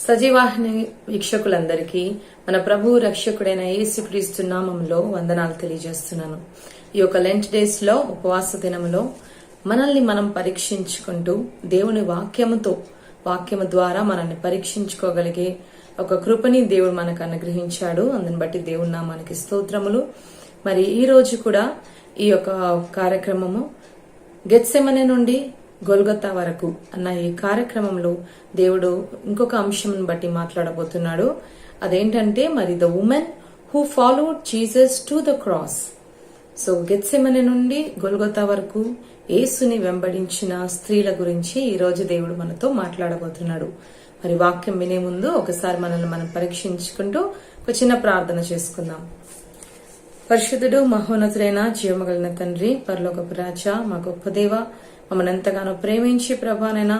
సజీవాహిని వీక్షకులందరికీ మన ప్రభు రక్షకుడైన యేసుక్రీస్తు నామములో వందనాలు తెలియజేస్తున్నాను. ఈ యొక్క లెంట్ డేస్ లో, ఉపవాస దినములో మనల్ని మనం పరీక్షించుకుంటూ దేవుని వాక్యము ద్వారా మనల్ని పరీక్షించుకోగలిగే ఒక కృపని దేవుడు మనకు అనుగ్రహించాడు. అందుని బట్టి దేవుని నామానికి స్తోత్రములు. మరి ఈ రోజు కూడా ఈ యొక్క కార్యక్రమము గెత్సెమనే నుండి గొల్గొతా వరకు అన్న ఈ కార్యక్రమంలో దేవుడు ఇంకొక అంశం బట్టి మాట్లాడబోతున్నాడు. అదేంటంటే మరి the women who followed Jesus to the cross. So Gethsemane నుండి గొల్గొతా వరకు యేసుని వెంబడించిన స్త్రీల గురించి ఈ రోజు దేవుడు మనతో మాట్లాడబోతున్నాడు. మరి వాక్యం వినే ముందు ఒకసారి మనల్ని మనం పరీక్షించుకుంటూ ఒక చిన్న ప్రార్థన చేసుకుందాం. పరిశుద్ధుడు, మహోన్నతుడైన, జీవమగలిగిన తండ్రి, పరలోకపు రాజా, మా గొప్ప దేవ, మమ్మల్ని ఎంతగానో ప్రేమించి ప్రభానైనా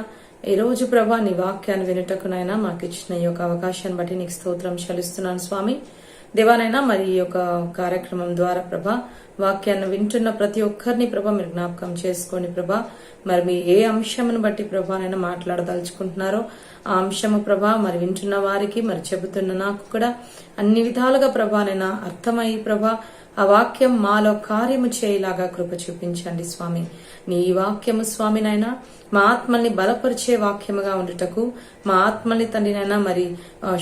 ఈ రోజు ప్రభా నీ వాక్యాన్ని వినుటకునైనా మాకు ఇచ్చిన ఈ యొక్క అవకాశాన్ని బట్టి నీకు స్తోత్రం చెల్లిస్తున్నాను స్వామి. దేవానైనా మరి ఈ యొక్క కార్యక్రమం ద్వారా ప్రభా వాక్యాన్ని వింటున్న ప్రతి ఒక్కరిని ప్రభా మీరు జ్ఞాపకం చేసుకోండి ప్రభా. మరి మీ ఏ అంశమును బట్టి ప్రభానైనా మాట్లాడదలుచుకుంటున్నారో ఆ అంశము ప్రభా మరి వింటున్న వారికి, మరి చెబుతున్న నాకు కూడా అన్ని విధాలుగా ప్రభానైనా అర్థమయ్యి ప్రభా ఆ వాక్యం మాలో కార్యము చేయలాగా కృప చూపించండి స్వామి. నీ వాక్యము స్వామినైనా మా ఆత్మల్ని బలపరిచే వాక్యముగా ఉండుటకు, మా ఆత్మల్ని తండ్రినైనా మరి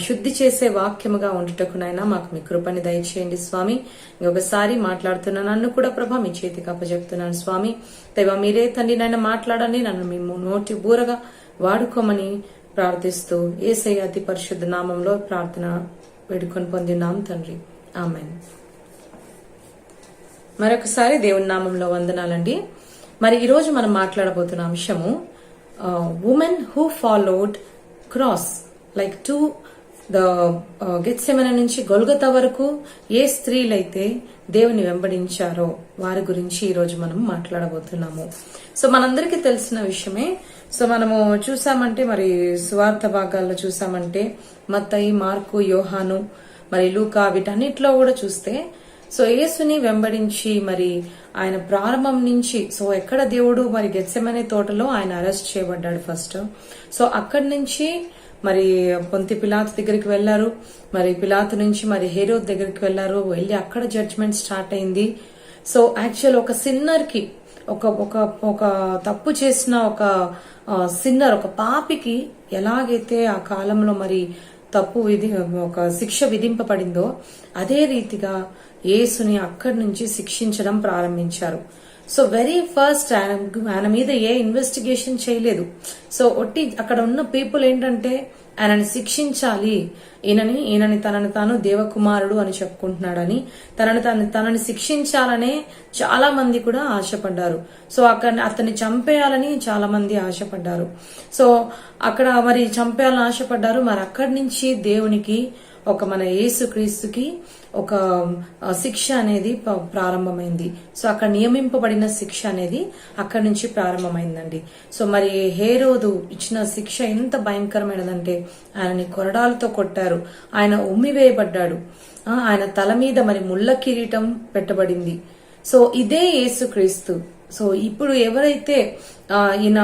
శుద్ధి చేసే వాక్యముగా ఉండుటకునైనా మాకు మీ కృపని దయచేయండి స్వామి. ఇంకొకసారి మాట్లాడుతున్న నన్ను కూడా ప్రభా మీ చేతికి అప్పచెప్తున్నాను స్వామి. దైవ మీరే తండ్రినైనా మాట్లాడండి, నన్ను మీ నోటి బూరగా వాడుకోమని ప్రార్థిస్తూ యేసయ్య అతి పరిశుద్ధ నామంలో ప్రార్థన వేడుకొని పొందినాం తండ్రి, ఆమెన్. మరొకసారి దేవుని నామంలో వందనాలండి. మరి ఈరోజు మనం మాట్లాడబోతున్న అంశము women who followed cross like to the Gethsemane నుంచి గొల్గొతా వరకు ఏ స్త్రీలైతే దేవుని వెంబడించారో వారి గురించి ఈరోజు మనం మాట్లాడబోతున్నాము. సో మనందరికీ తెలిసిన విషయమే. సో మనము చూసామంటే మరి సువార్త భాగాల్లో చూసామంటే మత్తయి, మార్కు, యోహాను, మరి లూకా వీటన్నిటిలో కూడా చూస్తే సో యేసుని వెంబడించి మరి ఆయన ప్రారంభం నుంచి సో ఎక్కడ దేవుడు మరి గెత్సెమనే తోటలో ఆయన అరెస్ట్ చేయబడ్డాడు ఫస్ట్. సో అక్కడి నుంచి మరి పొంతి పిలాతు దగ్గరికి వెళ్లారు. మరి పిలాతు నుంచి మరి హేరోద్ దగ్గరికి వెళ్లారు. వెళ్లి అక్కడ జడ్జ్మెంట్ స్టార్ట్ అయింది. సో యాక్చువల్ ఒక సిన్నర్ కి ఒక తప్పు చేసిన ఒక సిన్నర్, ఒక పాపికి ఎలాగైతే ఆ కాలంలో మరి ఒక శిక్ష విధింపబడిందో అదే రీతిగా యేసుని అక్కడి నుంచి శిక్షించడం ప్రారంభించారు. సో వెరీ ఫస్ట్ ఆయన మీద ఏ ఇన్వెస్టిగేషన్ చేయలేదు. సో ఒట్టి అక్కడ ఉన్న పీపుల్ ఏంటంటే ఆయనని శిక్షించాలి, ఈయనని తనని తాను దేవకుమారుడు అని చెప్పుకుంటున్నాడని తనని శిక్షించాలనే చాలా మంది కూడా ఆశపడ్డారు. సో అక్కడ అతన్ని చంపేయాలని చాలా మంది ఆశపడ్డారు. సో అక్కడ మరి చంపేయాలని ఆశపడ్డారు. మరి అక్కడి నుంచి దేవునికి మన యేసుక్రీస్తుకి ఒక శిక్ష అనేది ప్రారంభమైంది. సో అక్కడ నియమింపబడిన శిక్ష అనేది అక్కడి నుంచి ప్రారంభమైందండి. సో మరి హేరోదు ఇచ్చిన శిక్ష ఎంత భయంకరమైనదంటే ఆయనని కొరడాలతో కొట్టారు, ఆయన ఉమ్మివేయబడ్డాడు, ఆయన తల మీద మరి ముళ్ళ కిరీటం పెట్టబడింది. సో ఇదే యేసుక్రీస్తు. సో ఇప్పుడు ఎవరైతే ఈయన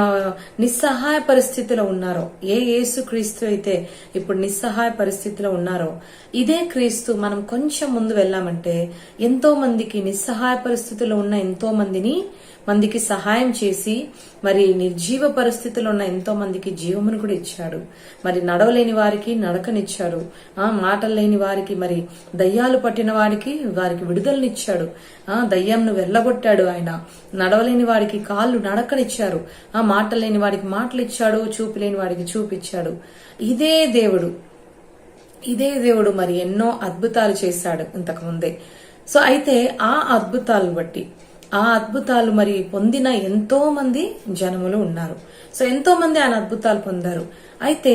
నిస్సహాయ పరిస్థితిలో ఉన్నారో, ఏ యేసుక్రీస్తు అయితే ఇప్పుడు నిస్సహాయ పరిస్థితిలో ఉన్నారో ఇదే క్రీస్తు మనం కొంచెం ముందు వెళ్ళామంటే ఎంతో మందికి నిస్సహాయ పరిస్థితిలో ఉన్న ఎంతో మందికి సహాయం చేసి మరి నిర్జీవ పరిస్థితిలో ఉన్న ఎంతో మందికి జీవమును కూడా ఇచ్చాడు. మరి నడవలేని వారికి నడకనిచ్చాడు, మాటలు లేని వారికి మరి దయ్యాలు పట్టిన వారికి విడుదలనిచ్చాడు, దయ్యంను వెళ్ళగొట్టాడు. ఆయన నడవలేని వారికి కాళ్ళు నడకనిచ్చారు, మాటలు లేని వాడికి మాటలు ఇచ్చాడు, చూపు లేని వాడికి చూపిచ్చాడు. ఇదే దేవుడు మరి ఎన్నో అద్భుతాలు చేశాడు ఇంతకు ముందే. సో అయితే ఆ అద్భుతాలు మరి పొందిన ఎంతో మంది జనములు ఉన్నారు. సో ఎంతో మంది ఆయన అద్భుతాలు పొందారు. అయితే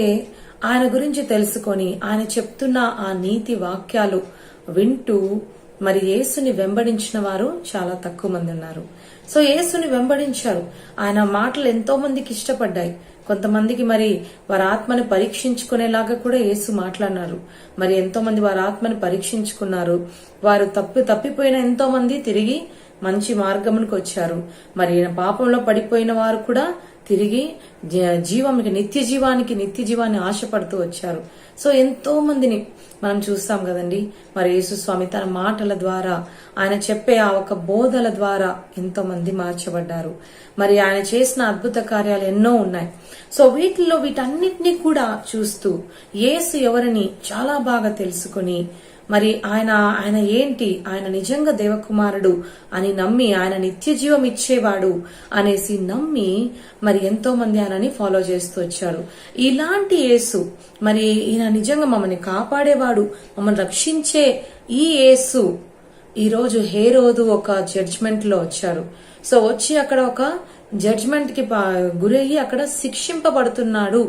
ఆయన గురించి తెలుసుకొని ఆయన చెప్తున్న ఆ నీతి వాక్యాలు వింటూ మరి యేసుని వెంబడించిన వారు చాలా తక్కువ మంది ఉన్నారు. సో యేసుని వెంబడించారు, ఆయన మాటలు ఎంతో మందికి ఇష్టపడ్డాయి. కొంతమందికి మరి వారి ఆత్మని పరీక్షించుకునేలాగా కూడా యేసు మాట్లాడినారు. మరి ఎంతో మంది వారి ఆత్మని పరీక్షించుకున్నారు. వారు తప్పిపోయిన ఎంతో మంది తిరిగి మంచి మార్గమునికి వచ్చారు. మరి పాపంలో పడిపోయిన వారు కూడా తిరిగి నిత్య జీవాన్ని ఆశపడుతూ వచ్చారు. సో ఎంతో మందిని మనం చూస్తాం కదండి. మరి యేసుస్వామి తన మాటల ద్వారా, ఆయన చెప్పే ఆ ఒక బోధల ద్వారా ఎంతో మంది మార్చబడ్డారు. మరి ఆయన చేసిన అద్భుత కార్యాలు ఎన్నో ఉన్నాయి. సో వీటన్నిటినీ కూడా చూస్తూ యేసు ఎవరిని చాలా బాగా తెలుసుకుని, మరి ఆయన ఏంటి, ఆయన నిజంగా దేవకుమారుడు అని నమ్మి, ఆయన నిత్య జీవం ఇచ్చేవాడు అనేసి నమ్మి మరి ఎంతో మంది ఆయనని ఫాలో చేస్తూ వచ్చారు. ఇలాంటి యేసు, మరి ఈయన నిజంగా మమ్మల్ని కాపాడేవాడు, మమ్మల్ని రక్షించే ఈ యేసు ఈరోజు హేరోదు ఒక జడ్జ్మెంట్ లో వచ్చారు. సో వచ్చి అక్కడ ఒక జడ్జ్మెంట్ కి గురయ్యి అక్కడ శిక్షింపబడుతున్నాడు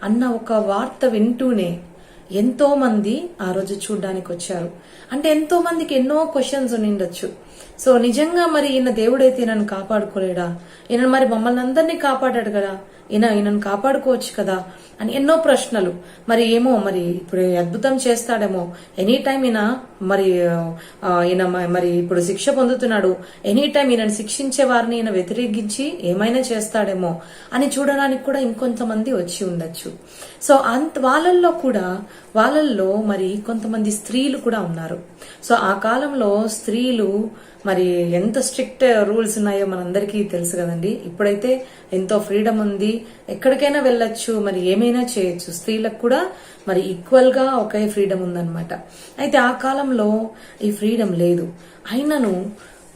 అన్న ఒక వార్త వింటూనే ఎంతో మంది ఆ రోజు చూడ్డానికి వచ్చారు. అంటే ఎంతో మందికి ఎన్నో క్వశ్చన్స్ ఉండిండొచ్చు. సో నిజంగా మరి ఈయన దేవుడైతే ఈయనను కాపాడుకోలేడా, ఈయన మరి మమ్మల్ని అందరినీ కాపాడాడు కదా, ఈయనను కాపాడుకోవచ్చు కదా అని ఎన్నో ప్రశ్నలు. మరి ఏమో మరి ఇప్పుడు అద్భుతం చేస్తాడేమో, ఎనీ టైం ఈయన మరి ఇప్పుడు శిక్ష పొందుతున్నాడు, ఎనీ టైం ఈయనను శిక్షించే వారిని ఈయన వ్యతిరేకించి ఏమైనా చేస్తాడేమో అని చూడడానికి కూడా ఇంకొంతమంది వచ్చి ఉండొచ్చు. సో వాళ్ళల్లో మరి కొంతమంది స్త్రీలు కూడా ఉన్నారు. సో ఆ కాలంలో స్త్రీలు మరి ఎంత స్ట్రిక్ట్ రూల్స్ ఉన్నాయో మనందరికీ తెలుసు కదండి. ఇప్పుడైతే ఎంతో ఫ్రీడమ్ ఉంది, ఎక్కడికైనా వెళ్ళొచ్చు, మరి ఏమైనా చేయొచ్చు. స్త్రీలకు కూడా మరి ఈక్వల్ గా ఒకే ఫ్రీడమ్ ఉందన్నమాట. అయితే ఆ కాలంలో ఈ ఫ్రీడమ్ లేదు. అయినను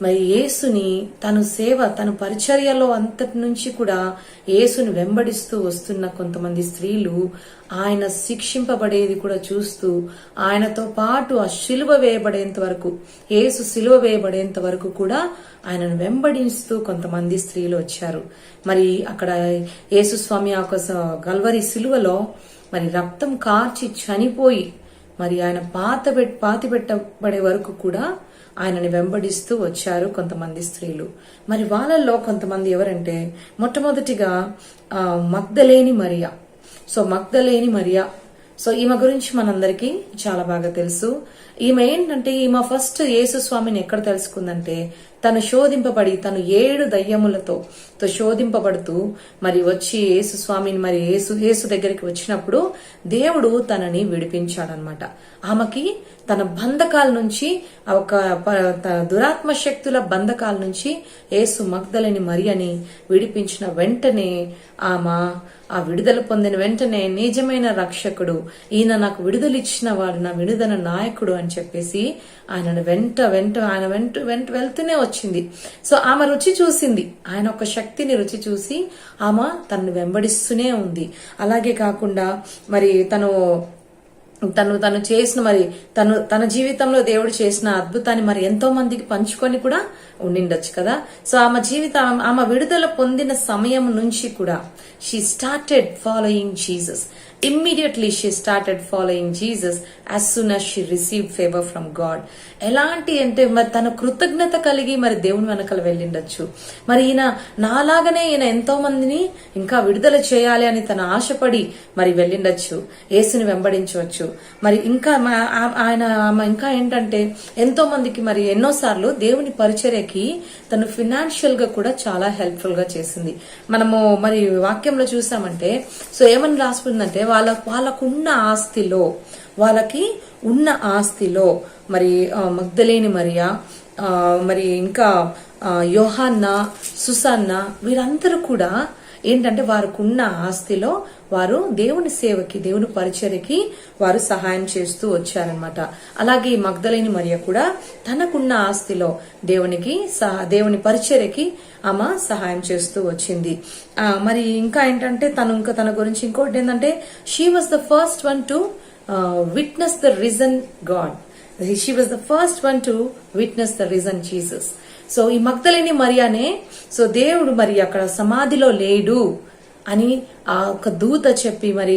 మరి యేసుని తన పరిచర్యలో అంతటి నుంచి కూడా యేసుని వెంబడిస్తూ వస్తున్న కొంతమంది స్త్రీలు ఆయన శిక్షింపబడేది కూడా చూస్తూ, ఆయనతో పాటు ఆ శిలువ వేయబడేంత వరకు, యేసు శిలువ వేయబడేంత వరకు కూడా ఆయనను వెంబడిస్తూ కొంతమంది స్త్రీలు వచ్చారు. మరి అక్కడ యేసు స్వామి ఆ గల్వరి శిలువలో మరి రక్తం కార్చి చనిపోయి మరి ఆయన పాతి పెట్టబడే వరకు కూడా ఆయనని వెంబడిస్తూ వచ్చారు కొంతమంది స్త్రీలు. మరి వాళ్ళల్లో కొంతమంది ఎవరంటే, మొట్టమొదటిగా మగ్దలేని మరియా. సో మగ్దలేని మరియా, సో ఈమె గురించి మనందరికీ చాలా బాగా తెలుసు. ఈమె ఏంటంటే, ఈమె ఫస్ట్ యేసు స్వామిని ఎక్కడ తెలుసుకుందంటే, తను శోధింపబడి, తను 7 దయ్యములతో శోధింపబడుతూ మరి వచ్చి యేసు స్వామిని మరి యేసు దగ్గరికి వచ్చినప్పుడు దేవుడు తనని విడిపించాడనమాట. ఆమెకి తన బంధకాల నుంచి, ఒక దురాత్మ శక్తుల బంధకాల నుంచి యేసు మగ్దలేని మరియని విడిపించిన వెంటనే ఆ విడుదల పొందిన వెంటనే నిజమైన రక్షకుడు, ఈయన నాకు విడుదల ఇచ్చిన వాడు, నా విడుదల నాయకుడు అని చెప్పేసి ఆయన వెంట వెళ్తూనే వచ్చింది. సో ఆమె రుచి చూసింది, ఆయన ఒక శక్తిని రుచి చూసి ఆమె తనను వెంబడిస్తూనే ఉంది. అలాగే కాకుండా మరి తను చేసిన మరి తన జీవితంలో దేవుడు చేసిన అద్భుతాన్ని మరి ఎంతో మందికి పంచుకొని కూడా ఉండిండొచ్చు కదా. సో ఆమె విడుదల పొందిన సమయం నుంచి కూడా she started following Jesus. Immediately she started following Jesus as soon as she received favor from God. ఎలాంటి అంటే మరి తన కృతజ్ఞత కలిగి మరి దేవుని వెనకాల వెళ్ళిండొచ్చు. మరి నాలాగనే ఈయన ఎంతో మందిని ఇంకా విడుదల చేయాలి అని తన ఆశపడి మరి వెళ్ళిండొచ్చు, యేసుని వెంబడించవచ్చు. మరి ఇంకా ఇంకా ఏంటంటే ఎంతో మందికి మరి ఎన్నోసార్లు దేవుని పరిచర్యకి తను ఫినాన్షియల్ గా కూడా చాలా హెల్ప్ఫుల్ గా చేసింది. మనము మరి వాక్యంలో చూసామంటే, సో ఏమని రాసుకుందంటే, వాళ్ళకున్న ఆస్తిలో మరి మగ్దలేని మరియా, మరి ఇంకా యోహాన్న, సుసన్న, వీరందరూ కూడా ఏంటంటే వారికి ఆస్తిలో వారు దేవుని సేవకి, దేవుని పరిచర్యకి వారు సహాయం చేస్తూ వచ్చారనమాట. అలాగే మగ్దలేని మరియ కూడా తనకున్న ఆస్తిలో దేవుని పరిచర్యకి ఆమె సహాయం చేస్తూ వచ్చింది. మరి ఇంకా ఏంటంటే తన గురించి ఇంకోటి ఏంటంటే, she was the first one to witness the risen God. She was the first one to witness the risen Jesus. So ఈ మగ్దలేని మరియానే, సో దేవుడు మరి అక్కడ సమాధిలో లేడు అని ఆ ఒక దూత చెప్పి మరి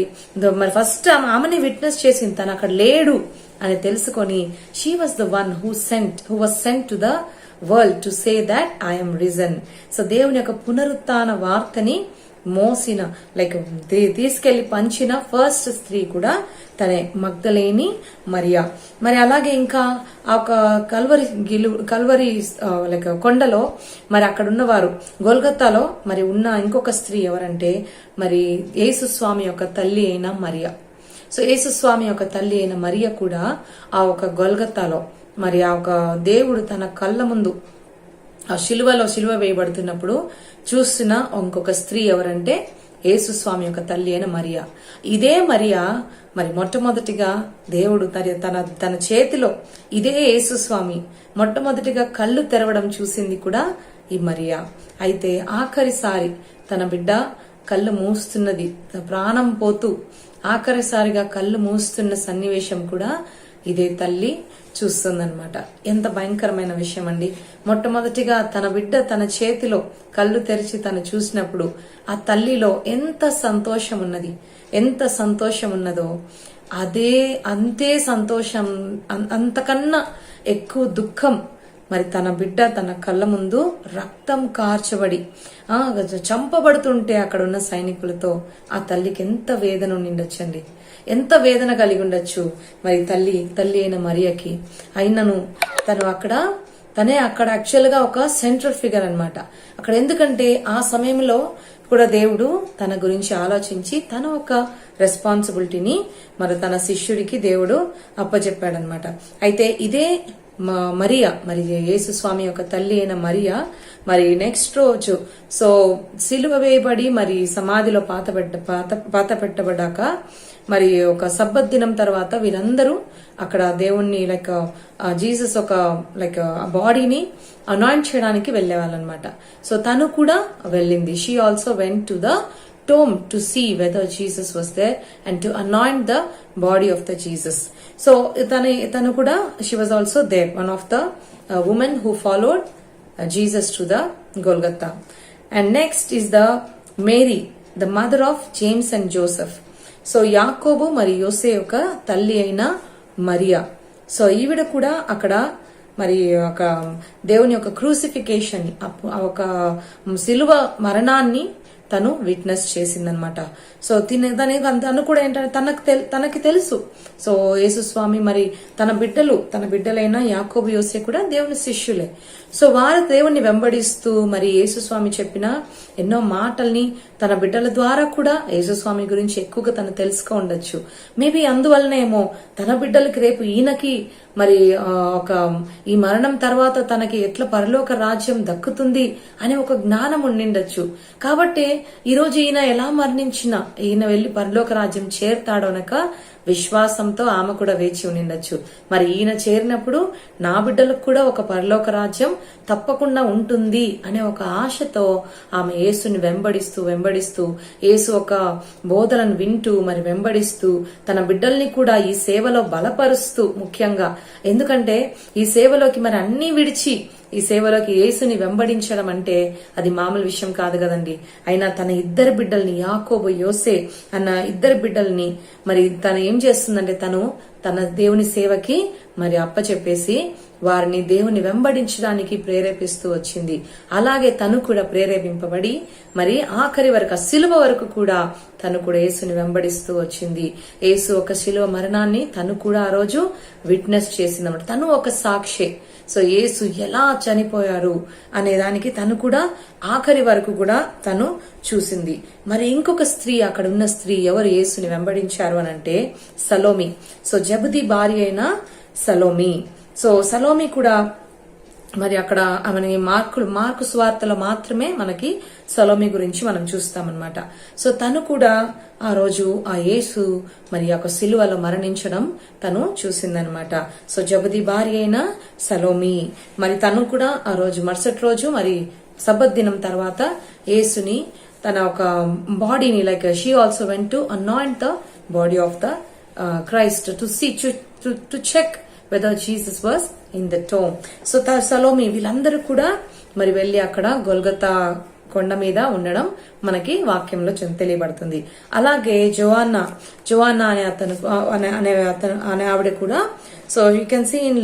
ఫస్ట్ ఆమెని విట్నెస్ చేసింది, తను అక్కడ లేడు అని తెలుసుకొని, she was the one who was sent to the world to say that I am risen. So దేవుని యొక్క పునరుత్థాన వార్తని మోసిన లైక్ తీసుకెళ్లి పంచిన ఫస్ట్ స్త్రీ కూడా తనే, మగ్దలేని మరియా. మరి అలాగే ఇంకా ఆ ఒక కల్వరి లైక్ కొండలో మరి అక్కడ ఉన్నవారు గొల్గొతాలో మరి ఉన్న ఇంకొక స్త్రీ ఎవరంటే మరి యేసుస్వామి యొక్క తల్లి అయిన మరియా. సో యేసుస్వామి యొక్క తల్లి అయిన మరియ కూడా ఆ ఒక గొల్గొతాలో మరి ఆ ఒక దేవుడు తన కళ్ళ ముందు ఆ శిలువ వేయబడుతున్నప్పుడు చూసిన ఇంకొక స్త్రీ ఎవరంటే యేసుస్వామి యొక్క తల్లి అయిన మరియా. ఇదే మరియా మరి మొట్టమొదటిగా దేవుడు తన చేతిలో ఇదే యేసుస్వామి మొట్టమొదటిగా కళ్ళు తెరవడం చూసింది కూడా ఈ మరియా. అయితే ఆఖరిసారి తన బిడ్డ కళ్ళు మూస్తున్నది, ప్రాణం పోతూ ఆఖరిసారిగా కళ్ళు మూస్తున్న సన్నివేశం కూడా ఇదే తల్లి చూస్తుందన్నమాట. ఎంత భయంకరమైన విషయం అండి. మొట్టమొదటిగా తన బిడ్డ తన చేతిలో కళ్ళు తెరిచి తను చూసినప్పుడు ఆ తల్లిలో ఎంత సంతోషం ఉన్నది, ఎంత సంతోషం ఉన్నదో అంతే సంతోషం, అంతకన్నా ఎక్కువ దుఃఖం మరి తన బిడ్డ తన కళ్ళ ముందు రక్తం కార్చబడి చంపబడుతుంటే అక్కడ ఉన్న సైనికులతో ఆ తల్లికి ఎంత వేదన ఉండిండొచ్చండి, ఎంత వేదన కలిగి ఉండొచ్చు మరి తల్లి అయిన మరియకి. అయినను తనే అక్కడ యాక్చువల్ గా ఒక సెంట్రల్ ఫిగర్ అన్నమాట అక్కడ. ఎందుకంటే ఆ సమయంలో కూడా దేవుడు తన గురించి ఆలోచించి తన ఒక రెస్పాన్సిబిలిటీని మరి తన శిష్యుడికి దేవుడు అప్పచెప్పాడనమాట. అయితే ఇదే మరియా మరి యేసుస్వామి యొక్క తల్లి అయిన మరియా మరి నెక్స్ట్ రోజు సో సిలువ వేయబడి మరి సమాధిలో పాత పెట్టబడ్డాక మరి ఒక సబ్బత్ దినం తర్వాత వీరందరూ అక్కడ దేవుణ్ణి లైక్ జీసస్ ఒక లైక్ బాడీని అనాయింట్ చేయడానికి వెళ్లేవాళ్ళనమాట. సో తను కూడా వెళ్ళింది. She also went to the tomb to see whether Jesus was there and to anoint the body of the Jesus. So tanu kuda she was also there, one of the women who followed Jesus to the Golgotha. And next is the Mary, the mother of James and Joseph. So యాకోబు మరి యోసే యొక్క తల్లి అయిన Mariya. So ఈవిడ కూడా అక్కడ మరి ఒక దేవుని యొక్క క్రూసిఫికేషన్ ఒక సిలువ మరణాన్ని తను విట్నెస్ చేసిందనమాట. సో తను కూడా ఏంటంటే తనకి తెలుసు. సో యేసుస్వామి మరి తన బిడ్డలైన యాకోబు యోసే కూడా దేవుని శిష్యులే. సో వారు దేవుణ్ణి వెంబడిస్తూ మరి యేసుస్వామి చెప్పిన ఎన్నో మాటల్ని తన బిడ్డల ద్వారా కూడా యేసుస్వామి గురించి ఎక్కువగా తను తెలుసుకు ఉండొచ్చు. మేబీ అందువల్లనేమో తన బిడ్డలకి రేపు ఈయనకి మరి ఒక ఈ మరణం తర్వాత తనకి ఎట్లా పరలోక రాజ్యం దక్కుతుంది అనే ఒక జ్ఞానం ఉండిండొచ్చు. కాబట్టి ఈరోజు ఈయన ఎలా మరణించినా ఈయన వెళ్లి పరలోక రాజ్యం చేరుతాడనక విశ్వాసంతో ఆమె కూడా వేచి ఉండిండొచ్చు. మరి ఈయన చేరినప్పుడు నా బిడ్డలకు కూడా ఒక పరలోక రాజ్యం తప్పకుండా ఉంటుంది అనే ఒక ఆశతో ఆమె యేసుని వెంబడిస్తూ యేసు ఒక బోధలను వింటూ మరి వెంబడిస్తూ తన బిడ్డల్ని కూడా ఈ సేవలో బలపరుస్తూ, ముఖ్యంగా ఎందుకంటే ఈ సేవలోకి మరి అన్ని విడిచి ఈ సేవలోకి యేసుని వెంబడించడం అంటే అది మామూలు విషయం కాదు కదండి. అయినా తన ఇద్దరు బిడ్డల్ని యాకోబు యోసే అన్న ఇద్దరు బిడ్డల్ని మరి తను ఏం చేస్తుందంటే తన దేవుని సేవకి మరి అప్పచెప్పేసి వారిని దేవుని వెంబడించడానికి ప్రేరేపిస్తూ వచ్చింది. అలాగే తను కూడా ప్రేరేపింపబడి మరి ఆఖరి వరకు సిలువ వరకు కూడా తను కూడా యేసుని వెంబడిస్తూ వచ్చింది. యేసు ఒక సిలువ మరణాన్ని తను కూడా ఆ రోజు విట్నెస్ చేసిందన్నమాట. తను ఒక సాక్షి. సో యేసు ఎలా చనిపోయారు అనే దానికి తను కూడా ఆఖరి వరకు కూడా తను చూసింది. మరి ఇంకొక స్త్రీ, అక్కడ ఉన్న స్త్రీ ఎవరు యేసుని వెంబడించారు అని అంటే సలోమి. సో జబది భార్య అయిన సలోమి. సో సలోమి కూడా మరి అక్కడ ఆమె మార్కు సువార్తలో మాత్రమే మనకి సలోమి గురించి మనం చూస్తామన్నమాట. సో తను కూడా ఆ రోజు ఆ యేసు మరి ఒక సిలువలో మరణించడం తను చూసిందనమాట. సో జబది భార్య అయిన సలోమి మరి తను కూడా ఆ రోజు మరుసటి రోజు మరి సబ్బత్ దినం తర్వాత యేసుని తన ఒక బాడీని like she also went to anoint the body of the Christ to see to check whether Jesus was in the tomb. So Salome వీళ్ళందరూ కూడా మరి వెళ్లి అక్కడ గొల్గొతా కొండ మీద ఉండడం మనకి వాక్యంలో తెలియబడుతుంది. అలాగే జోవాన్నా అనే ఆవిడ కూడా. So you can see in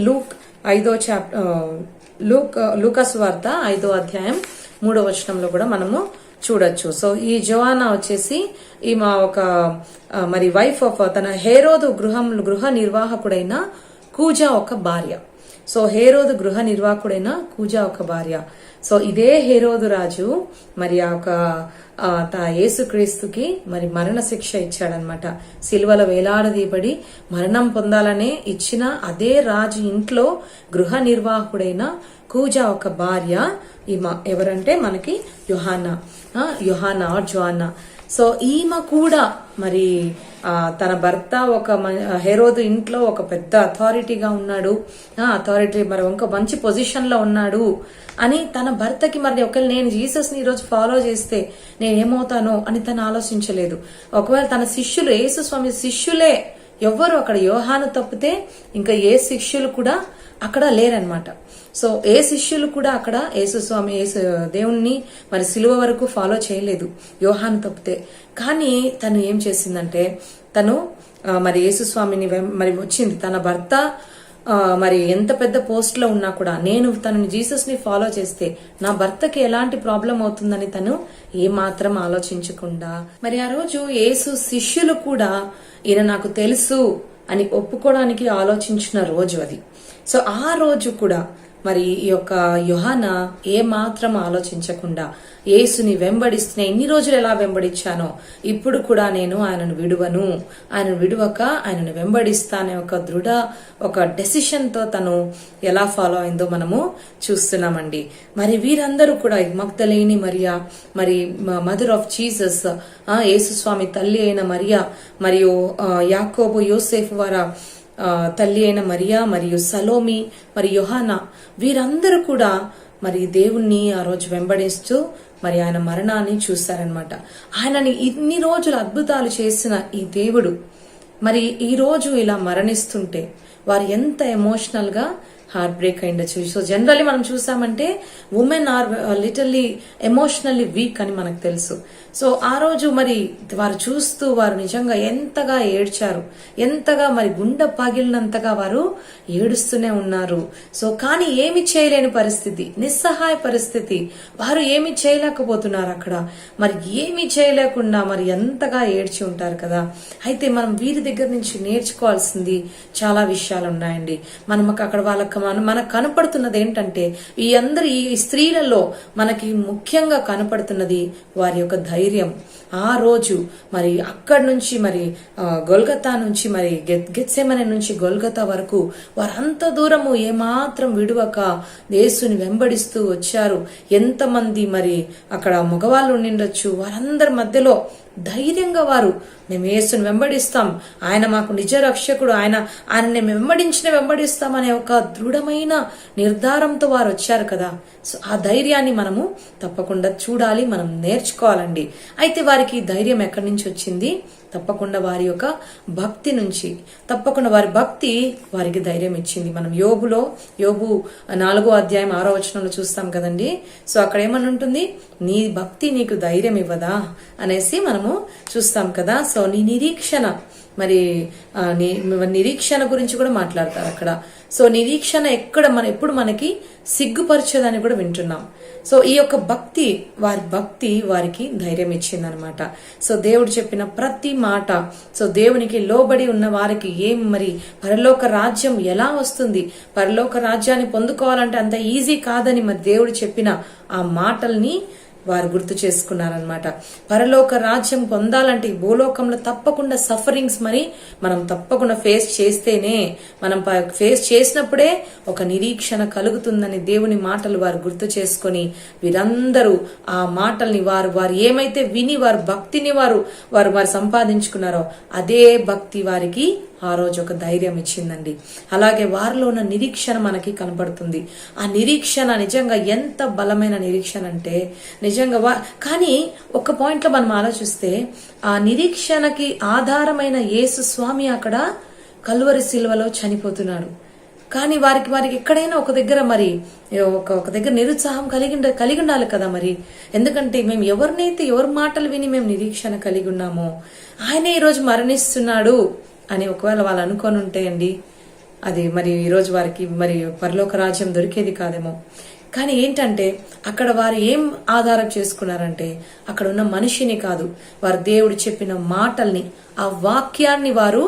లూకాసు వార్త 5వ అధ్యాయం 3వ వచనంలో కూడా మనము చూడొచ్చు. సో ఈ జోవానా వచ్చేసి ఈమె ఒక మరి వైఫ్ ఆఫ్ తన హేరోదు గృహ నిర్వాహకుడైన కూజా ఒక భార్య. సో హేరోదు గృహ నిర్వాహకుడైన కూజా ఒక భార్య. సో ఇదే హేరోదు రాజు మరి ఆ ఒక యేసుక్రీస్తుకి మరి మరణ శిక్ష ఇచ్చాడనమాట. సిలువలో వేలాడదీయబడి మరణం పొందాలనే ఇచ్చిన అదే రాజు ఇంట్లో గృహ నిర్వాహకుడైన కూజా ఒక భార్య ఈమె ఎవరంటే మనకి యోహానా ఆర్ జోవానా. సో ఈమె కూడా మరి తన భర్త ఒక హెరోదు ఇంట్లో ఒక పెద్ద అథారిటీగా ఉన్నాడు, అథారిటీ మరి ఒక మంచి పొజిషన్ లో ఉన్నాడు అని తన భర్తకి మరి ఒకవేళ నేను జీసస్ ని ఈరోజు ఫాలో చేస్తే నేను ఏమవుతానో అని తను ఆలోచించలేదు. ఒకవేళ తన శిష్యులు యేసు స్వామి శిష్యులే ఎవ్వరు అక్కడ యోహాను తప్పితే ఇంకా ఏ శిష్యులు కూడా అక్కడ లేరనమాట. సో ఏ శిష్యులు కూడా అక్కడ యేసుస్వామి దేవుణ్ణి మరి సిలువ వరకు ఫాలో చేయలేదు యోహాను తప్పితే. కానీ తను ఏం చేసిందంటే తను మరి యేసుస్వామిని మరి వచ్చింది. తన భర్త మరి ఎంత పెద్ద పోస్ట్ లో ఉన్నా కూడా నేను తనని జీసస్ ని ఫాలో చేస్తే నా భర్తకి ఎలాంటి ప్రాబ్లం అవుతుందని తను ఏమాత్రం ఆలోచించకుండా మరి ఆ రోజు యేసు శిష్యులు కూడా ఈయన నాకు తెలుసు అని ఒప్పుకోవడానికి ఆలోచించిన రోజు అది. సో ఆ రోజు కూడా మరి ఈ యొక్క యోహానా ఏమాత్రం ఆలోచించకుండా యేసుని వెంబడిస్తున్న ఇన్ని రోజులు ఎలా వెంబడించానో ఇప్పుడు కూడా నేను ఆయనను విడువను, ఆయనను విడువక ఆయనను వెంబడిస్తానే ఒక డెసిషన్ తో తను ఎలా ఫాలో అయిందో మనము చూస్తున్నామండి. మరి వీరందరూ కూడా మగ్దలేని మరియా, మరి మదర్ ఆఫ్ జీసస్, యేసుస్వామి తల్లి అయిన మరియా, మరియు యాకోబు యోసేఫ్ వారి తల్లి అయిన మరియా, మరియు సలోమి, మరి యోహానా, వీరందరూ కూడా మరి దేవుణ్ణి ఆ రోజు వెంబడిస్తూ మరి ఆయన మరణాన్ని చూశారనమాట. ఆయనని ఇన్ని రోజులు అద్భుతాలు చేసిన ఈ దేవుడు మరి ఈ రోజు ఇలా మరణిస్తుంటే వారు ఎంత ఎమోషనల్ గా హార్ట్ బ్రేక్ అయిండొచ్చు. సో జనరల్లీ మనం చూసామంటే women are literally emotionally weak అని మనకు తెలుసు. సో ఆ రోజు మరి వారు చూస్తూ వారు నిజంగా ఎంతగా ఏడ్చారు, ఎంతగా మరి గుండె పగిలినంతగా వారు ఏడుస్తూనే ఉన్నారు. సో కానీ ఏమి చేయలేని పరిస్థితి, నిస్సహాయ పరిస్థితి, వారు ఏమి చేయలేకపోతున్నారు అక్కడ. మరి ఏమి చేయలేకుండా మరి ఎంతగా ఏడ్చి ఉంటారు కదా. అయితే మనం వీరి దగ్గర నుంచి నేర్చుకోవాల్సింది చాలా విషయాలు ఉన్నాయండి. మనం అక్కడ మనకు కనపడుతున్నది ఏంటంటే ఈ స్త్రీలలో మనకి ముఖ్యంగా కనపడుతున్నది వారి యొక్క ధైర్యం. ఆ రోజు మరి అక్కడి నుంచి మరి గొల్గతా నుంచి మరి గెత్సెమనే నుంచి గొల్గతా వరకు వారంత దూరము ఏమాత్రం విడువక యేసుని వెంబడిస్తూ వచ్చారు. ఎంతమంది మరి అక్కడ మగవాళ్ళు ఉండిండొచ్చు, వారందరి మధ్యలో ధైర్యంగా వారు మేము యేసుని వెంబడిస్తాం, ఆయన మాకు నిజ రక్షకుడు, ఆయనని వెంబడిస్తాం అనే ఒక దృఢమైన నిర్ధారంతో వారు వచ్చారు కదా. సో ఆ ధైర్యాన్ని మనము తప్పకుండా చూడాలి, మనం నేర్చుకోవాలండి. అయితే వారికి ధైర్యం ఎక్కడి నుంచి వచ్చింది? తప్పకుండా వారి యొక్క భక్తి నుంచి. తప్పకుండా వారి భక్తి వారికి ధైర్యం ఇచ్చింది. మనం యోబు 4వ అధ్యాయం 6వ వచనంలో చూస్తాం కదండి. సో అక్కడ ఏమని ఉంటుంది? నీ భక్తి నీకు ధైర్యం ఇవ్వదా అనేసి మనము చూస్తాం కదా. సో నీ నిరీక్షణ, మరి నిరీక్షణ గురించి కూడా మాట్లాడతారు అక్కడ. సో నిరీక్షణ ఎప్పుడు మనకి సిగ్గుపరచదని కూడా వింటున్నాం. సో ఈ యొక్క భక్తి వారికి ధైర్యం ఇచ్చిందనమాట. సో దేవుడు చెప్పిన ప్రతి మాట, సో దేవునికి లోబడి ఉన్న వారికి మరి పరలోక రాజ్యం ఎలా వస్తుంది, పరలోక రాజ్యాన్ని పొందుకోవాలంటే అంత ఈజీ కాదని మరి దేవుడు చెప్పిన ఆ మాటల్ని వారు గుర్తు చేసుకున్నారనమాట. పరలోక రాజ్యం పొందాలంటే ఈ భూలోకంలో తప్పకుండా సఫరింగ్స్ మరి మనం తప్పకుండా ఫేస్ చేస్తేనే, మనం ఫేస్ చేసినప్పుడే ఒక నిరీక్షణ కలుగుతుందని దేవుని మాటలు వారు గుర్తు చేసుకొని వీరందరూ ఆ మాటల్ని వారు ఏమైతే విని వారు భక్తిని వారు సంపాదించుకున్నారో అదే భక్తి వారికి ఆ రోజు ఒక ధైర్యం ఇచ్చిందండి. అలాగే వారిలో ఉన్న నిరీక్షణ మనకి కనపడుతుంది. ఆ నిరీక్షణ నిజంగా ఎంత బలమైన నిరీక్షణ అంటే నిజంగా కానీ ఒక పాయింట్ లో మనం ఆలోచిస్తే ఆ నిరీక్షణకి ఆధారమైన యేసు స్వామి అక్కడ కల్వరి సిలువలో చనిపోతున్నాడు. కానీ వారికి ఎక్కడైనా ఒక దగ్గర మరి ఒక దగ్గర నిరుత్సాహం కలిగి ఉండాలి కదా మరి. ఎందుకంటే మేము ఎవరి మాటలు విని మేము నిరీక్షణ కలిగి ఉన్నామో ఆయనే ఈరోజు మరణిస్తున్నాడు అని ఒకవేళ వాళ్ళు అనుకొని ఉంటే అండి, అది మరి ఈరోజు వారికి మరి పరలోక రాజ్యం దొరికేది కాదేమో. కానీ ఏంటంటే అక్కడ వారు ఏం ఆధారం చేసుకున్నారంటే అక్కడ ఉన్న మనిషిని కాదు, వారు దేవుడు చెప్పిన మాటల్ని, ఆ వాక్యాన్ని వారు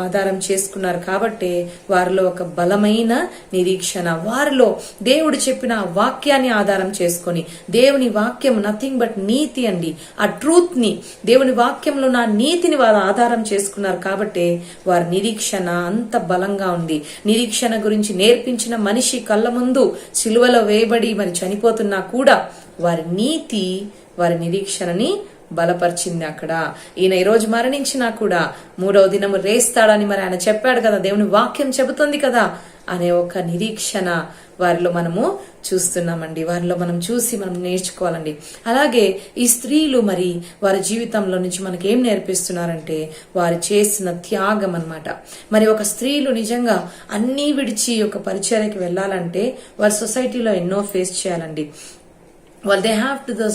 ఆధారం చేసుకున్నారు. కాబట్టి వారిలో ఒక బలమైన నిరీక్షణ, వారిలో దేవుడు చెప్పిన వాక్యాన్ని ఆధారం చేసుకొని, దేవుని వాక్యం నథింగ్ బట్ నీతి అండి, ఆ ట్రూత్ ని, దేవుని వాక్యంలో నా నీతిని వారు ఆధారం చేసుకున్నారు. కాబట్టి వారి నిరీక్షణ అంత బలంగా ఉంది. నిరీక్షణ గురించి నేర్పించిన మనిషి కళ్ళ ముందు సిలువలో వేయబడి మరి చనిపోతున్నా కూడా వారి నీతి వారి నిరీక్షణని బలపరిచింది. అక్కడ ఈయన ఈ రోజు మరణించినా కూడా 3వ దినము లేస్తాడని మరి ఆయన చెప్పాడు కదా, దేవుని వాక్యం చెబుతుంది కదా అనే ఒక నిరీక్షణ వారిలో మనము చూస్తున్నామండి. వారిలో మనం చూసి మనం నేర్చుకోవాలండి. అలాగే ఈ స్త్రీలు మరి వారి జీవితంలో నుంచి మనకి ఏం నేర్పిస్తున్నారంటే వారు చేసిన త్యాగం అన్నమాట. మరి ఒక స్త్రీలు నిజంగా అన్నీ విడిచి ఒక పరిచర్యకి వెళ్ళాలంటే వారి సొసైటీలో ఎన్నో ఫేస్ చేయాలండి. వాళ్ళు they have to the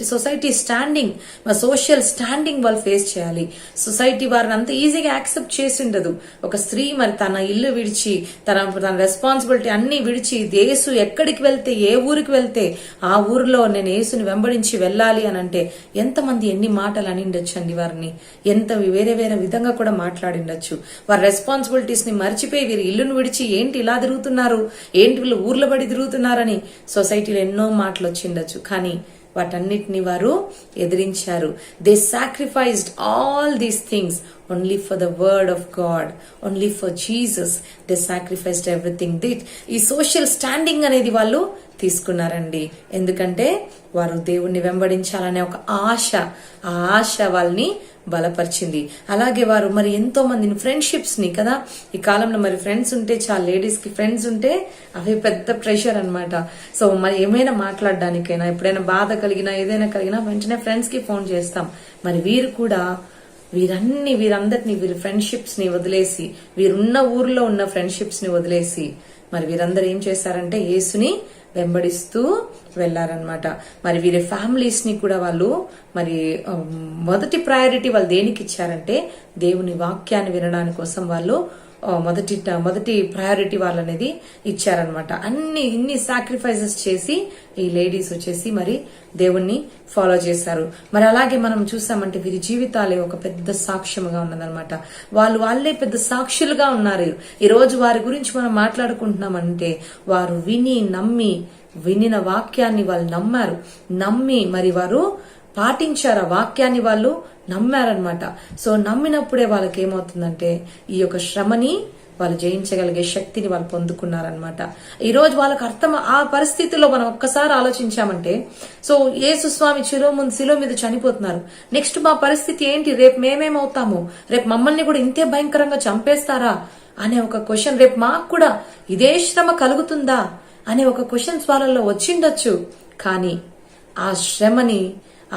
society standing, social standing వాళ్ళు ఫేస్ చేయాలి. సొసైటీ వారిని అంత ఈజీగా యాక్సెప్ట్ చేసి ఉండదు. ఒక స్త్రీ మరి తన ఇల్లు విడిచి తన రెస్పాన్సిబిలిటీ అన్ని విడిచి యేసు ఎక్కడికి వెళ్తే, ఏ ఊరికి వెళ్తే ఆ ఊరిలో నేను యేసుని వెంబడించి వెళ్ళాలి అని అంటే ఎంతమంది ఎన్ని మాటలు అని ఉండొచ్చు అండి. వారిని ఎంత వేరే వేరే విధంగా కూడా మాట్లాడిండొచ్చు. వారి రెస్పాన్సిబిలిటీస్ ని మర్చిపోయి వీరి ఇల్లును విడిచి ఏంటి ఇలా తిరుగుతున్నారు, ఏంటి వీళ్ళు ఊర్లో పడి తిరుగుతున్నారని సొసైటీలో ఎన్నో మాటలు వచ్చిండొచ్చు. కానీ వాటన్నిటిని వారు ఎదిరించారు. They sacrificed all these things only for the word of God, only for Jesus. They sacrificed everything. ఈ సోషల్ స్టాండింగ్ అనేది వాళ్ళు తీసుకున్నారండి. ఎందుకంటే వారు దేవుణ్ణి వెంబడించాలనే ఒక ఆశ, ఆ ఆశ వాళ్ళని బలపరిచింది. అలాగే వారు మరి ఎంతో మందిని ఫ్రెండ్షిప్స్ ని కదా, ఈ కాలంలో మరి ఫ్రెండ్స్ ఉంటే చాలా, లేడీస్ కి ఫ్రెండ్స్ ఉంటే అవి పెద్ద ప్రెషర్ అన్నమాట. సో మరి ఏమైనా మాట్లాడడానికైనా, ఎప్పుడైనా బాధ కలిగినా ఏదైనా కలిగినా వెంటనే ఫ్రెండ్స్ కి ఫోన్ చేస్తాం. మరి వీరు కూడా వీరందరినీ వీరి ఫ్రెండ్షిప్స్ ని వదిలేసి, వీరున్న ఊర్లో ఉన్న ఫ్రెండ్షిప్స్ ని వదిలేసి మరి వీరందరూ ఏం చేశారంటే యేసుని వెంబడిస్తూ వెళ్లారనమాట. మరి వీరి ఫ్యామిలీస్ ని కూడా వాళ్ళు మరి మొదటి ప్రయారిటీ వాళ్ళు దేనికి ఇచ్చారంటే దేవుని వాక్యాన్ని వినడానికి కోసం వాళ్ళు మొదటి ప్రయారిటీ వాళ్ళనేది ఇచ్చారనమాట. ఇన్ని సాక్రిఫైసెస్ చేసి ఈ లేడీస్ వచ్చేసి మరి దేవుణ్ణి ఫాలో చేశారు. మరి అలాగే మనం చూసామంటే వీరి జీవితాలే ఒక పెద్ద సాక్ష్యముగా ఉన్నదనమాట. వాళ్ళే పెద్ద సాక్షులుగా ఉన్నారు. ఈ రోజు వారి గురించి మనం మాట్లాడుకుంటున్నామంటే వారు వినిన వాక్యాన్ని వాళ్ళు నమ్మి మరి వారు పాటించారు. ఆ వాక్యాన్ని వాళ్ళు నమ్మారనమాట. సో నమ్మినప్పుడే వాళ్ళకి ఏమవుతుందంటే ఈ యొక్క శ్రమని వాళ్ళు జయించగలిగే శక్తిని వాళ్ళు పొందుకున్నారనమాట. ఈ రోజు వాళ్ళకి ఆ పరిస్థితుల్లో మనం ఒక్కసారి ఆలోచించామంటే, సో యేసు స్వామి శిలో మీద చనిపోతున్నారు. నెక్స్ట్ మా పరిస్థితి ఏంటి, రేపు మేమేమవుతాము, రేపు మమ్మల్ని కూడా ఇంతే భయంకరంగా చంపేస్తారా అనే ఒక క్వశ్చన్, రేపు మాకు కూడా ఇదే శ్రమ కలుగుతుందా అనే ఒక క్వశ్చన్స్ వాళ్ళలో వచ్చిండొచ్చు. కానీ ఆ శ్రమని,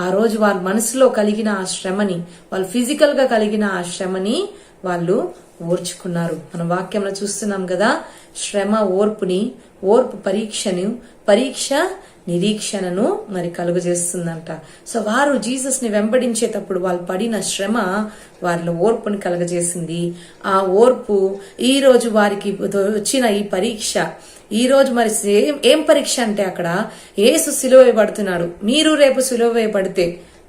ఆ రోజు వాళ్ళ మనసులో కలిగిన ఆ శ్రమని, వాళ్ళు ఫిజికల్ గా కలిగిన ఆ శ్రమని వాళ్ళు ఓర్చుకున్నారు. మనం వాక్యంలో చూస్తున్నాం కదా, శ్రమ ఓర్పు పరీక్ష నిరీక్షణను మరి కలుగజేస్తుందంట. సో వారు జీసస్ ని వెంబడించేటప్పుడు వాళ్ళు పడిన శ్రమ వారిలో ఓర్పుని కలుగజేసింది. ఆ ఓర్పు ఈ రోజు వారికి వచ్చిన ఈ పరీక్ష, ఈ రోజు మరి ఏం పరీక్ష అంటే అక్కడ యేసు సిలువ వేయబడుతున్నాడు. మీరు రేపు సిలువ వేయబడితే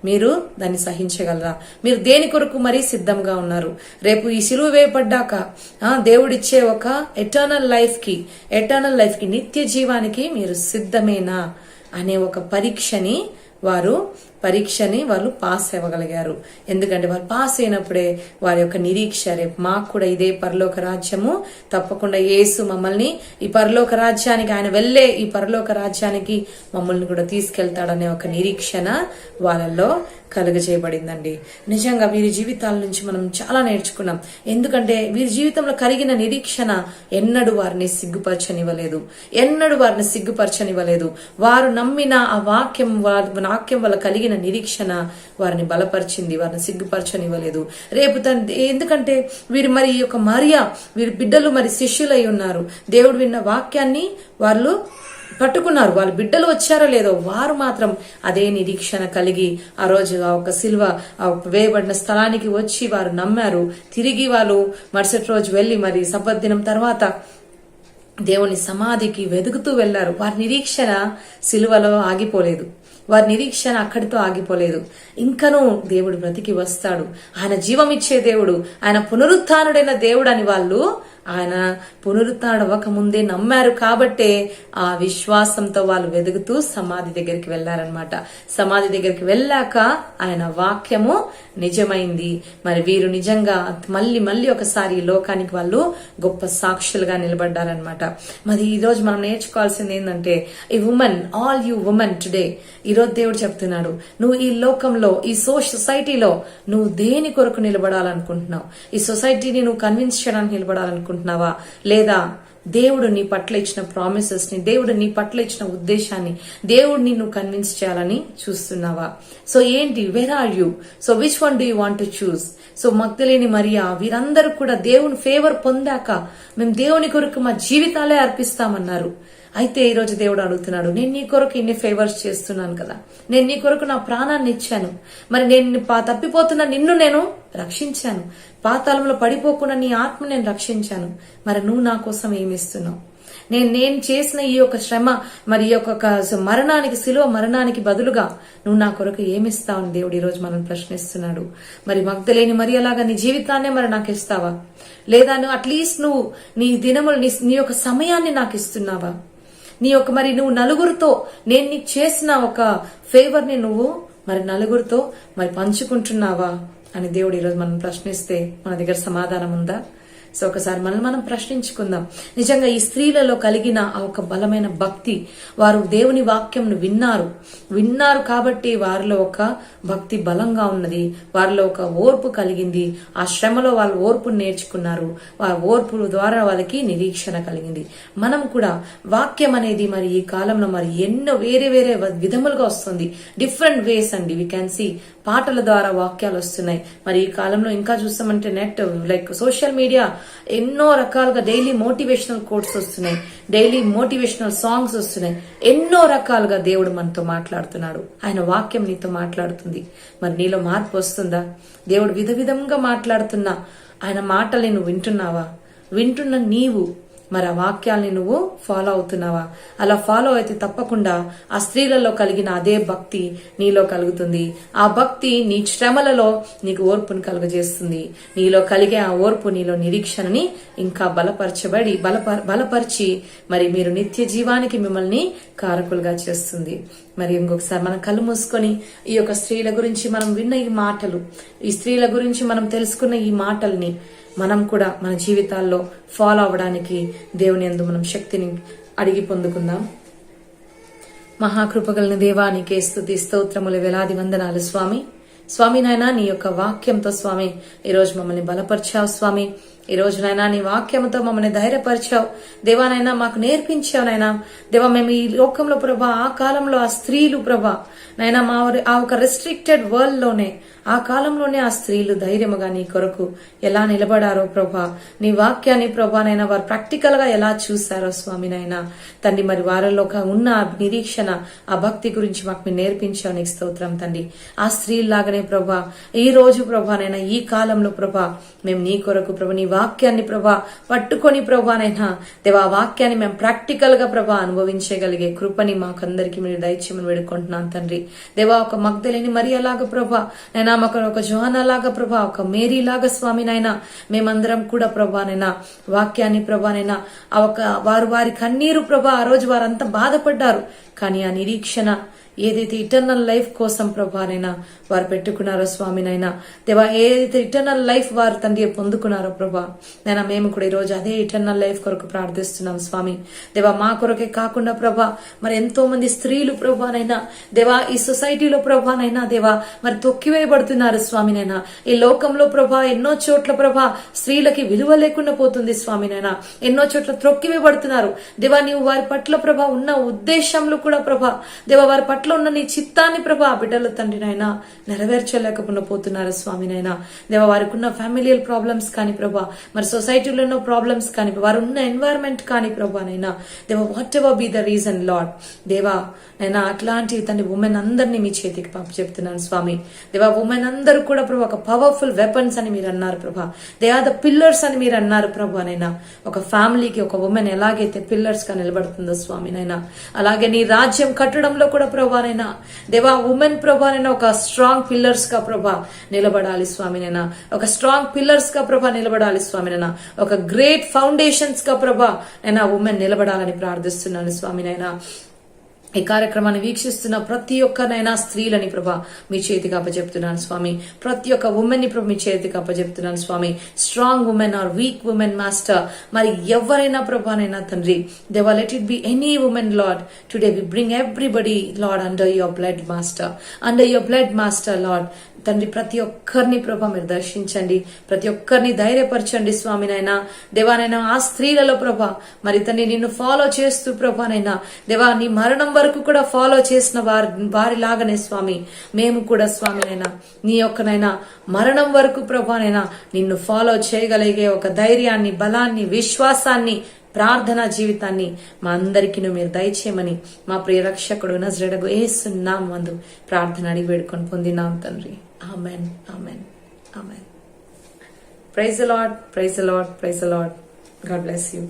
మీరు దాన్ని సహించగలరా? మీరు దేని కొరకు మరీ సిద్ధంగా ఉన్నారు? రేపు ఈ సిలువ వేయబడ్డాక దేవుడిచ్చే ఒక ఎటర్నల్ లైఫ్ కి నిత్య జీవానికి మీరు సిద్ధమేనా అనే ఒక పరీక్షని వాళ్ళు పాస్ అవ్వగలిగారు. ఎందుకంటే వారు పాస్ అయినప్పుడే వారి యొక్క నిరీక్ష, రేపు మాకు కూడా ఇదే పరలోక రాజ్యము, తప్పకుండా యేసు మమ్మల్ని ఈ పరలోక రాజ్యానికి, ఆయన వెళ్ళే ఈ పరలోక రాజ్యానికి మమ్మల్ని కూడా తీసుకెళ్తాడనే ఒక నిరీక్షణ వాళ్ళల్లో కలుగజేయబడిందండి. నిజంగా వీరి జీవితాల నుంచి మనం చాలా నేర్చుకున్నాం. ఎందుకంటే వీరి జీవితంలో కలిగిన నిరీక్షణ ఎన్నడూ వారిని సిగ్గుపరచనివ్వలేదు. వారు నమ్మిన ఆ వాక్యం వల్ల కలిగిన నిరీక్షణ వారిని బలపరిచింది, వారిని సిగ్గుపరచనివ్వలేదు. రేపు ఎందుకంటే వీరు మరి ఈ యొక్క వీరి బిడ్డలు మరి శిష్యులై ఉన్నారు. దేవుడు విన్న వాక్యాన్ని వాళ్ళు పట్టుకున్నారు. వాళ్ళ బిడ్డలు వచ్చారో లేదో, వారు మాత్రం అదే నిరీక్షణ కలిగి ఆ రోజు ఆ ఒక సిలువ వేయబడిన స్థలానికి వచ్చి వారు నమ్మారు. తిరిగి వాళ్ళు మరుసటి రోజు వెళ్లి మరి సబ్బత్ దినం తర్వాత దేవుని సమాధికి వెతుకుతూ వెళ్లారు. వారి నిరీక్షణ సిలువలో ఆగిపోలేదు. వారి నిరీక్షణ అక్కడితో ఆగిపోలేదు. ఇంకనూ దేవుడు బ్రతికి వస్తాడు, ఆయన జీవమిచ్చే దేవుడు, ఆయన పునరుత్థానుడైన దేవుడు అని వాళ్ళు ఆయన పునరుత్థానవ్వక ముందే నమ్మారు. కాబట్టే ఆ విశ్వాసంతో వాళ్ళు వెతుకుతూ సమాధి దగ్గరికి వెళ్లారనమాట. సమాధి దగ్గరికి వెళ్ళాక ఆయన వాక్యము నిజమైంది. మరి వీరు నిజంగా మళ్ళీ ఒకసారి ఈ లోకానికి వాళ్ళు గొప్ప సాక్షులుగా నిలబడ్డారనమాట. మరి ఈ రోజు మనం నేర్చుకోవాల్సింది ఏంటంటే, ఈ women, all you women today, ఈరోజు దేవుడు చెప్తున్నాడు, నువ్వు ఈ లోకంలో, ఈ సొసైటీలో నువ్వు దేని కొరకు నిలబడాలనుకుంటున్నావు? ఈ సొసైటీని నువ్వు కన్విన్స్ చేయడానికి నిలబడాలనుకుంటున్నావా, లేదా దేవుడు నీ పట్ల ఇచ్చిన ప్రామిసెస్ ని, దేవుడు నీ పట్ల ఇచ్చిన ఉద్దేశాన్ని, దేవుడిని నువ్వు కన్విన్స్ చేయాలని చూస్తున్నావా? సో ఏంటి, where are you? So which one do you want to choose? So మగ్దలేని మరియా వీరందరూ కూడా దేవుని ఫేవర్ పొందాక మేము దేవుని కొరకు మా జీవితాలే అర్పిస్తామన్నారు. అయితే ఈ రోజు దేవుడు అడుగుతున్నాడు, నేను నీ కొరకు ఇన్ని ఫేవర్స్ చేస్తున్నాను కదా, నేను నీ కొరకు నా ప్రాణాన్ని ఇచ్చాను, మరి నేను తప్పిపోతున్న నిన్ను నేను రక్షించాను, పాతాళంలో పడిపోకుండా నీ ఆత్మ నేను రక్షించాను, మరి నువ్వు నా కోసం ఏమిస్తున్నావు? నేను చేసిన ఈ యొక్క శ్రమ, మరి ఈ యొక్క మరణానికి, శిలువ మరణానికి బదులుగా నువ్వు నా కొరకు ఏమిస్తావని దేవుడు ఈ రోజు మనం ప్రశ్నిస్తున్నాడు. మరి మగ్దలేని మరియలాగా నీ జీవితాన్నే మరి నాకు ఇస్తావా? లేదా నువ్వు అట్లీస్ట్ నువ్వు నీ దినములు, నీ యొక్క సమయాన్ని నాకు ఇస్తున్నావా? నీ యొక్క మరి నువ్వు నలుగురితో, నేను నీకు చేసిన ఒక ఫేవర్ ని నువ్వు మరి నలుగురితో మరి పంచుకుంటున్నావా అని దేవుడు ఈరోజు మనం ప్రశ్నిస్తే మన దగ్గర సమాధానం ఉందా? సో ఒకసారి మనం ప్రశ్నించుకుందాం. నిజంగా ఈ స్త్రీలలో కలిగిన ఆ ఒక బలమైన భక్తి, వారు దేవుని వాక్యంను విన్నారు కాబట్టి వారిలో ఒక భక్తి బలంగా ఉన్నది, వారిలో ఒక ఓర్పు కలిగింది. ఆ శ్రమలో వాళ్ళు ఓర్పును నేర్చుకున్నారు, ఆ ఓర్పు ద్వారా వాళ్ళకి నిరీక్షణ కలిగింది. మనం కూడా వాక్యం అనేది మరి ఈ కాలంలో మరి ఎన్నో వేరే విధములుగా వస్తుంది, డిఫరెంట్ వేస్ అండి. వీ క్యాన్ సీ పాటల ద్వారా వాక్యాలు వస్తున్నాయి. మరి ఈ కాలంలో ఇంకా చూస్తామంటే నెట్, లైక్ సోషల్ మీడియా, ఎన్నో రకాలుగా డైలీ మోటివేషనల్ కోట్స్ వస్తున్నాయి, డైలీ మోటివేషనల్ సాంగ్స్ వస్తున్నాయి. ఎన్నో రకాలుగా దేవుడు మనతో మాట్లాడుతున్నాడు, ఆయన వాక్యం నీతో మాట్లాడుతుంది. మరి నీలో మార్పు వస్తుందా? దేవుడు విధంగా మాట్లాడుతున్నా ఆయన మాటల్ని నువ్వు వింటున్నావా? వింటున్న నీవు మరి ఆ వాక్యాల్ని నువ్వు ఫాలో అవుతున్నావా? అలా ఫాలో అయితే తప్పకుండా ఆ స్త్రీలలో కలిగిన అదే భక్తి నీలో కలుగుతుంది. ఆ భక్తి నీ శ్రమలలో నీకు ఓర్పును కలుగజేస్తుంది. నీలో కలిగే ఆ ఓర్పు నీలో నిరీక్షణని ఇంకా బలపరిచి మరి మీరు నిత్య జీవానికి మిమ్మల్ని కారకులుగా చేస్తుంది. మరి ఇంకొకసారి మనం కళ్ళు మూసుకొని ఈ యొక్క స్త్రీల గురించి మనం విన్న ఈ మాటలు, ఈ స్త్రీల గురించి మనం తెలుసుకున్న ఈ మాటల్ని మనం కూడా మన జీవితాల్లో ఫాలో అవ్వడానికి దేవుని యందు మనం శక్తిని అడిగి పొందుకుందాం. మహాకృపగలిగిన దేవా, నీకే స్తుతి స్తోత్రములు, వేలాది వందనాలు స్వామి. స్వామి నాయనా, నీ యొక్క వాక్యంతో స్వామి ఈరోజు మమ్మల్ని బలపరిచావు స్వామి. ఈ రోజు నాయనా నీ వాక్యంతో మమ్మల్ని ధైర్యపరిచావు దేవానైనా, మాకు నేర్పించావు నాయనా. దేవా, మేము ఈ లోకంలో ప్రభా, ఆ కాలంలో ఆ స్త్రీలు ప్రభా నైనా ఆ ఒక రెస్ట్రిక్టెడ్ వరల్డ్ లోనే, ఆ కాలంలోనే ఆ స్త్రీలు ధైర్యముగా నీ కొరకు ఎలా నిలబడారో ప్రభా, నీ వాక్యాన్ని ప్రభానైనా వారు ప్రాక్టికల్ గా ఎలా చూశారో స్వామి నైనా తండ్రి. మరి వారిలో ఉన్న నిరీక్షణ, ఆ భక్తి గురించి మాకు మీరు నేర్పించావు, నీకు స్తోత్రం తండ్రి. ఆ స్త్రీలాగానే ప్రభా ఈ రోజు ప్రభానైనా ఈ కాలంలో ప్రభా మేము నీ కొరకు ప్రభా నీ వాక్యాన్ని ప్రభా పట్టుకొని ప్రభానైనా దేవా, ఆ వాక్యాన్ని మేము ప్రాక్టికల్ గా ప్రభా అనుభవించగలిగే కృపని మాకందరికి మీరు దయచేయమని వేడుకుంటున్నాను తండ్రి. దేవా, ఒక మగ్దలేని మరియలాగా ప్రభా నైనా, ఒక జోహనా లాగా ప్రభా, ఒక మేరీ లాగా స్వామి నైనా మేమందరం కూడా ప్రభానైనా వాక్యాన్ని ప్రభానైనా ఆ ఒక వారి కన్నీరు ప్రభా, ఆ రోజు వారంతా బాధపడ్డారు, కానీ ఆ నిరీక్షణ ఏదైతే ఇటర్నల్ లైఫ్ కోసం ప్రభానైనా వారు పెట్టుకున్నారో స్వామినైనా దేవా, ఏదైతే ఇటర్నల్ లైఫ్ వారు తండ్రి పొందుకున్నారో ప్రభా నైనా, మేము కూడా ఈరోజు అదే ఇటర్నల్ లైఫ్ కొరకు ప్రార్థిస్తున్నాం స్వామి. దేవా, మా కొరకే కాకుండా ప్రభా మరి ఎంతో మంది స్త్రీలు ప్రభానైనా దేవా ఈ సొసైటీలో ప్రభానైనా దేవా మరి తొక్కివేయబడుతున్నారు స్వామినైనా. ఈ లోకంలో ప్రభా ఎన్నో చోట్ల ప్రభా స్త్రీలకి విలువ లేకుండా పోతుంది స్వామినైనా, ఎన్నో చోట్ల త్రొక్కివేయబడుతున్నారు దేవా. నీవు వారి పట్ల ప్రభా ఉన్న ఉద్దేశంలో కూడా ప్రభా దేవా వారి పట్ల పట్ల ఉన్న నీ చిత్తాన్ని ప్రభా ఆ బిడ్డల తండ్రి నాయన నెరవేర్చలేకపోయిన పోతున్నారు స్వామి నాయన దేవ, వారికి ఉన్న ఫ్యామిలియల్ ప్రాబ్లమ్స్ కానీ ప్రభా, మరి సొసైటీలో ఉన్న ప్రాబ్లమ్స్ కానీ, వారు ఉన్న ఎన్వైరన్మెంట్ కానీ ప్రభా నైనా దేవ, whatever be the reason Lord దేవా నైనా అట్లాంటి తండ్రి ఉమెన్ అందరినీ మీ చేతికి చెప్తున్నాను స్వామి దేవా. ఉమెన్ అందరూ కూడా ప్రభా ఒక పవర్ఫుల్ వెపన్స్ అని మీరు అన్నారు ప్రభా. దే ఆర్ ద పిల్లర్స్ అని మీరు అన్నారు ప్రభా నైనా. ఒక ఫ్యామిలీకి ఒక ఉమెన్ ఎలాగైతే పిల్లర్స్ గా నిలబడుతుందో స్వామి నైనా, అలాగే నీ రాజ్యం కట్టడంలో కూడా ప్రభా నైనా దేవా ఉమెన్ ప్రభా నైనా ఒక స్ట్రాంగ్ పిల్లర్స్ గా ప్రభా నిలబడాలి స్వామి నైనా. ఒక స్ట్రాంగ్ పిల్లర్స్ గా ప్రభా నిలబడాలి స్వామి నైనా. ఒక గ్రేట్ ఫౌండేషన్స్ గా ప్రభా నైనా ఉమెన్ నిలబడాలని ప్రార్థిస్తున్నాను స్వామి నైనా. ఈ కార్యక్రమాన్ని వీక్షిస్తున్న ప్రతి ఒక్కనైనా స్త్రీలని ప్రభా మీ చేతికి అప్పచెప్తున్నాను స్వామి. ప్రతి ఒక్క ఉమెన్ ని ప్రభా మీ చేతికి అప్పచెప్తున్నాను స్వామి. Strong women or weak women master, మరి ఎవరైనా ప్రభానైనా తండ్రి దేవా, let it be any women lord. Today we bring everybody lord under your blood master, under your blood master lord తండ్రి. ప్రతి ఒక్కరిని ప్రభా మీరు దర్శించండి, ప్రతి ఒక్కరిని ధైర్యపరచండి స్వామి నైనా దేవానైనా. ఆ స్త్రీలలో ప్రభా మరి తండ్రి నిన్ను ఫాలో చేస్తూ ప్రభానైనా దేవా నీ మరణం వరకు కూడా ఫాలో చేసిన వారిలాగానే స్వామి మేము కూడా స్వామినైనా నీ యొక్కనైనా మరణం వరకు ప్రభానైనా నిన్ను ఫాలో చేయగలిగే ఒక ధైర్యాన్ని, బలాన్ని, విశ్వాసాన్ని, ప్రార్థనా జీవితాన్ని మా అందరికీ మీరు దయచేయమని మా ప్రియ రక్షకుడు నజరేయుడగు యేసు నామమున ప్రార్థన అడిగి వేడుకొని పొందినాం తండ్రి. Amen, amen, amen. Praise the Lord, praise the Lord, praise the Lord. God bless you.